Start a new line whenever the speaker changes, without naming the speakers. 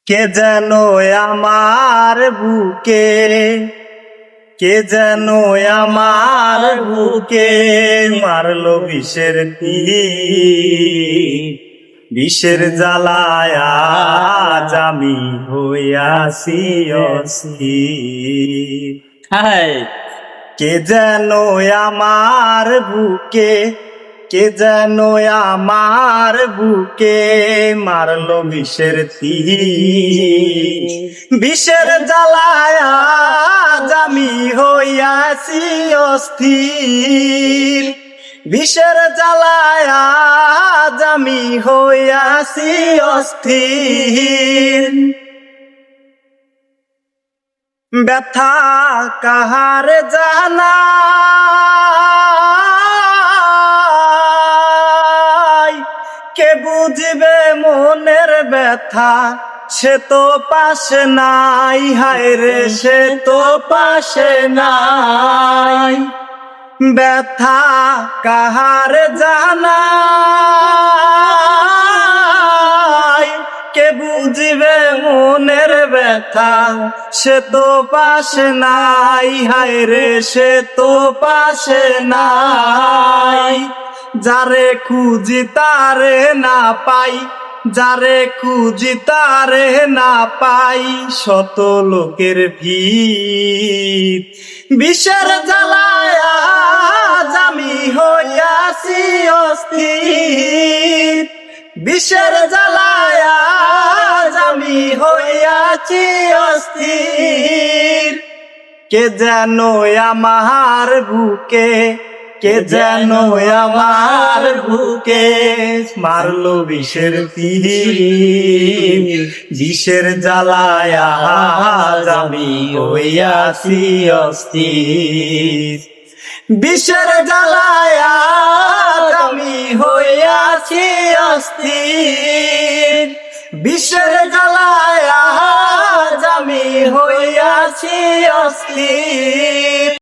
কে যেন আমার বুকে, কে যেন আমার বুকে মারলো বিষের তীর। বিষের জ্বালায় আজ আমি হইয়াছি অস্থির। হায় কে যেন আমার বুকে, কে যেন আমার বুকে মারলো বিষের তীর। বিষের জ্বালায় আজ আমি হইয়াছি অস্থির। বিষের জ্বালায় আজ আমি হইয়াছি অস্থির। ব্যথা কাহার জানাই, কে বুঝবে মনের ব্যথা, সে তো পাশে নাই। হায় রে সে তো পাশে নাই। ব্যথা কাহার জানাই, কে বুঝবে মনের ব্যথা, সে তো পাশে নাই। হায় রে সে তো পাশে নাই। যারে খুঁজি তারে না পাই, যারে খুঁজি তারে না পাই, শত লোকের ভিড়। বিষের জ্বালায় আজ আমি হইয়াছি অস্থির। বিষের জ্বালায় আজ আমি হইয়াছি অস্থির। কে যেন আমার বুকে, কে যেন আমার বুকে মারলো বিষের তীর। বিষের জ্বালায় আজ আমি হইয়াছি অস্থির। বিষের জ্বালায় আজ আমি হইয়াছি অস্থির। বিষের জ্বালায় আজ আমি হইয়াছি অস্থির।